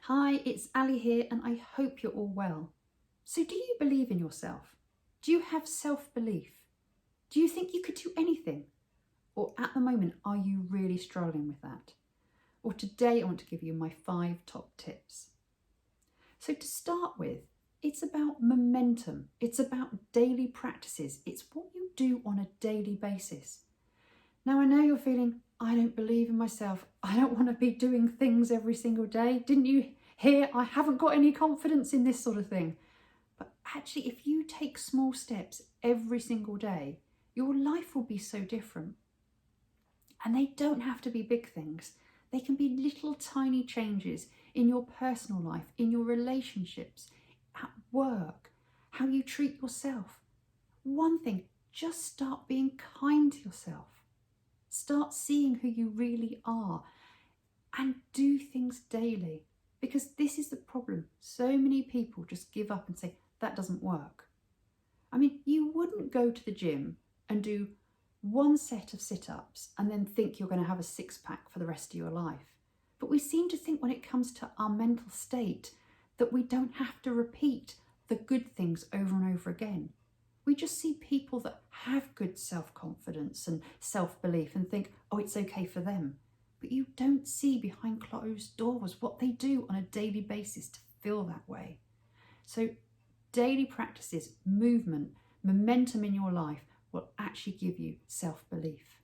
Hi, it's Ali here and I hope you're all well. So do you believe in yourself? Do you have self-belief? Do you think you could do anything? Or at the moment, are you really struggling with that? Well, today I want to give you my 5 top tips. So to start with, it's about momentum. It's about daily practices. It's what you do on a daily basis. Now I know you're feeling, I don't believe in myself. I don't want to be doing things every single day. Didn't you hear? I haven't got any confidence in this sort of thing. But actually, if you take small steps every single day, your life will be so different. And they don't have to be big things. They can be little tiny changes in your personal life, in your relationships, at work, how you treat yourself. One thing, just start being kind to yourself. Start seeing who you really are and do things daily, because this is the problem. So many people just give up and say, that doesn't work. I mean, you wouldn't go to the gym and do one set of sit-ups and then think you're going to have a six-pack for the rest of your life. But we seem to think when it comes to our mental state that we don't have to repeat the good things over and over again. We just see people that have good self-confidence and self-belief and think, oh, it's okay for them. But you don't see behind closed doors what they do on a daily basis to feel that way. So daily practices, movement, momentum in your life will actually give you self-belief.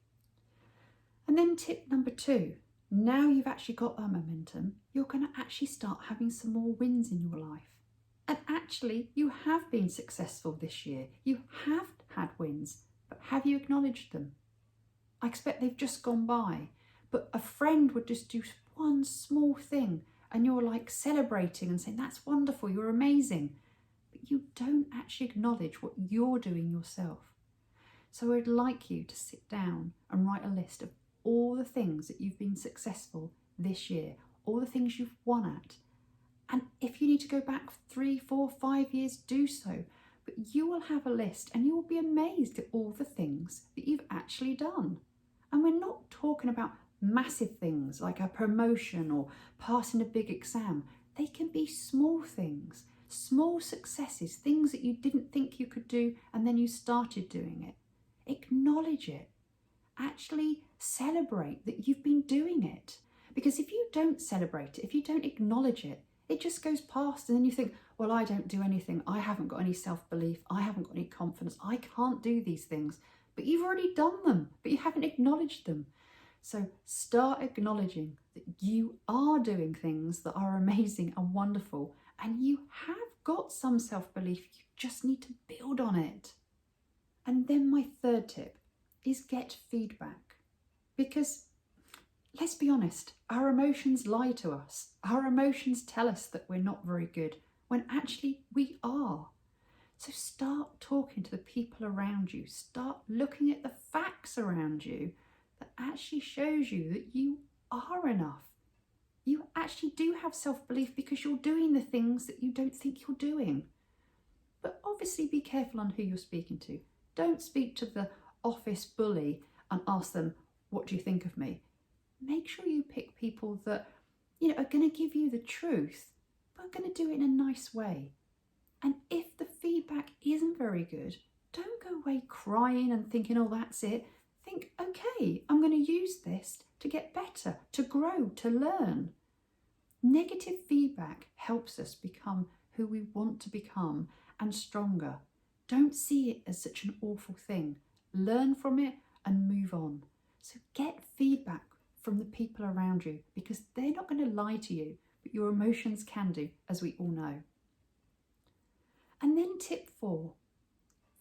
And then tip number 2, now you've actually got that momentum, you're going to actually start having some more wins in your life. And actually, you have been successful this year. You have had wins, but have you acknowledged them? I expect they've just gone by, but a friend would just do one small thing and you're like celebrating and saying, that's wonderful, you're amazing. But you don't actually acknowledge what you're doing yourself. So I'd like you to sit down and write a list of all the things that you've been successful this year, all the things you've won at. And if you need to go back 3, 4, 5 years, do so. But you will have a list and you will be amazed at all the things that you've actually done. And we're not talking about massive things like a promotion or passing a big exam. They can be small things, small successes, things that you didn't think you could do and then you started doing it. Acknowledge it. Actually celebrate that you've been doing it. Because if you don't celebrate it, if you don't acknowledge it, it just goes past and then you think, well, I don't do anything. I haven't got any self-belief. I haven't got any confidence. I can't do these things. But you've already done them, but you haven't acknowledged them. So start acknowledging that you are doing things that are amazing and wonderful, and you have got some self-belief. You just need to build on it. And then my 3rd tip is get feedback, because let's be honest, our emotions lie to us. Our emotions tell us that we're not very good when actually we are. So start talking to the people around you. Start looking at the facts around you that actually shows you that you are enough. You actually do have self-belief because you're doing the things that you don't think you're doing. But obviously be careful on who you're speaking to. Don't speak to the office bully and ask them, what do you think of me? Make sure you pick people that, are going to give you the truth, but are going to do it in a nice way. And if the feedback isn't very good, don't go away crying and thinking, oh, that's it. Think, okay, I'm going to use this to get better, to grow, to learn. Negative feedback helps us become who we want to become and stronger. Don't see it as such an awful thing. Learn from it and move on. So get feedback from the people around you, because they're not going to lie to you, but your emotions can do, as we all know. And then tip 4,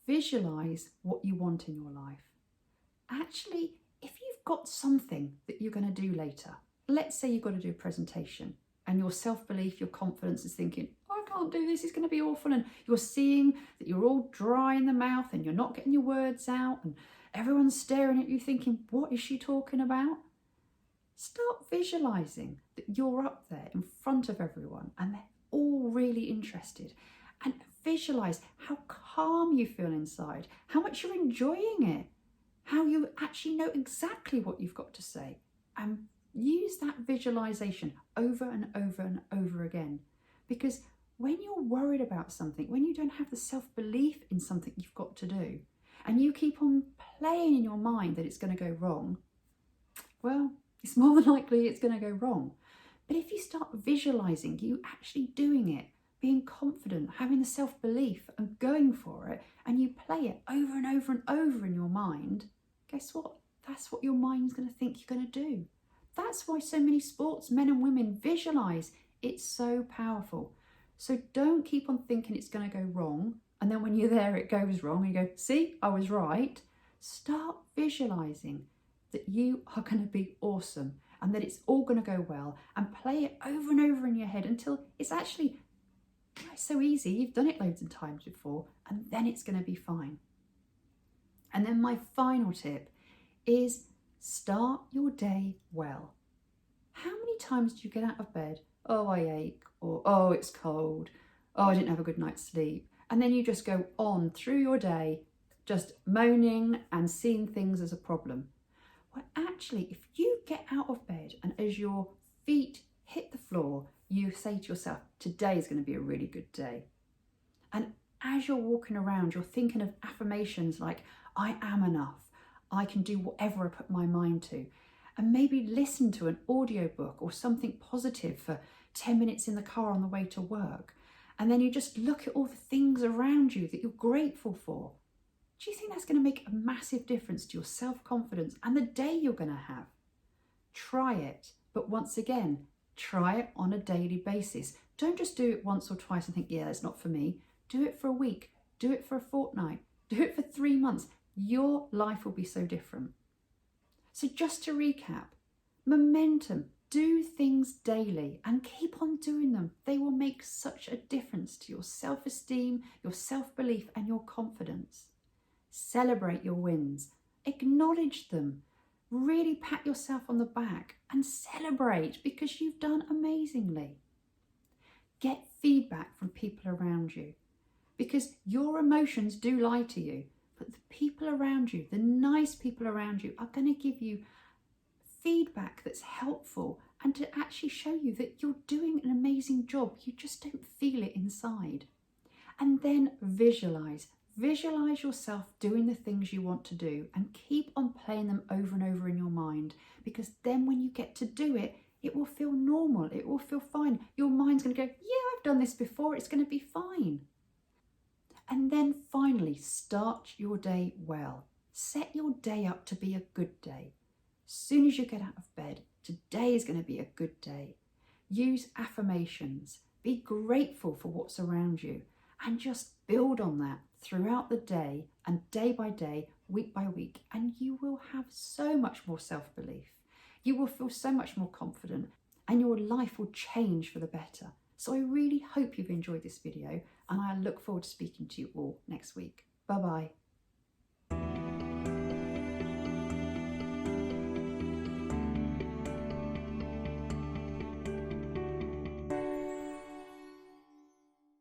visualize what you want in your life. Actually, if you've got something that you're going to do later, let's say you've got to do a presentation and your self-belief, your confidence is thinking, I can't do this, it's going to be awful. And you're seeing that you're all dry in the mouth and you're not getting your words out and everyone's staring at you thinking, what is she talking about? Start visualizing that you're up there in front of everyone and they're all really interested. And visualize how calm you feel inside, how much you're enjoying it, how you actually know exactly what you've got to say. And Use that visualization over and over and over again, because when you're worried about something, when you don't have the self-belief in something you've got to do, and you keep on playing in your mind that it's going to go wrong, well, it's more than likely it's going to go wrong. But if you start visualizing you actually doing it, being confident, having the self-belief and going for it, and you play it over and over and over in your mind, guess what? That's what your mind's going to think you're going to do. That's why so many sportsmen and women visualize. It's so powerful. So don't keep on thinking it's going to go wrong, and then when you're there it goes wrong and you go, see, I was right. Start visualizing that you are going to be awesome and that it's all going to go well, and play it over and over in your head until it's actually so easy. You've done it loads of times before, and then it's going to be fine. And then my final tip is start your day well. How many times do you get out of bed? Oh, I ache, or oh, it's cold, oh, I didn't have a good night's sleep. And then you just go on through your day just moaning and seeing things as a problem. Well, actually, if you get out of bed and as your feet hit the floor, you say to yourself, today is going to be a really good day. And as you're walking around, you're thinking of affirmations like, I am enough, I can do whatever I put my mind to. And maybe listen to an audiobook or something positive for 10 minutes in the car on the way to work. And then you just look at all the things around you that you're grateful for. Do you think that's going to make a massive difference to your self-confidence and the day you're going to have? Try it, but once again, try it on a daily basis. Don't just do it once or twice and think, yeah, that's not for me. Do it for a week, do it for a fortnight, do it for 3 months. Your life will be so different. So just to recap, momentum, do things daily and keep on doing them. They will make such a difference to your self-esteem, your self-belief and your confidence. Celebrate your wins, acknowledge them, really pat yourself on the back and celebrate because you've done amazingly. Get feedback from people around you, because your emotions do lie to you, but the people around you, the nice people around you, are going to give you feedback that's helpful and to actually show you that you're doing an amazing job. You just don't feel it inside. And then visualize. Visualize yourself doing the things you want to do and keep on playing them over and over in your mind, because then when you get to do it, it will feel normal. It will feel fine. Your mind's going to go, yeah, I've done this before. It's going to be fine. And then finally, start your day well. Set your day up to be a good day. As soon as you get out of bed, today is going to be a good day. Use affirmations. Be grateful for what's around you and just build on that throughout the day and day by day, week by week, and you will have so much more self-belief. You will feel so much more confident and your life will change for the better. So I really hope you've enjoyed this video, and I look forward to speaking to you all next week. Bye-bye.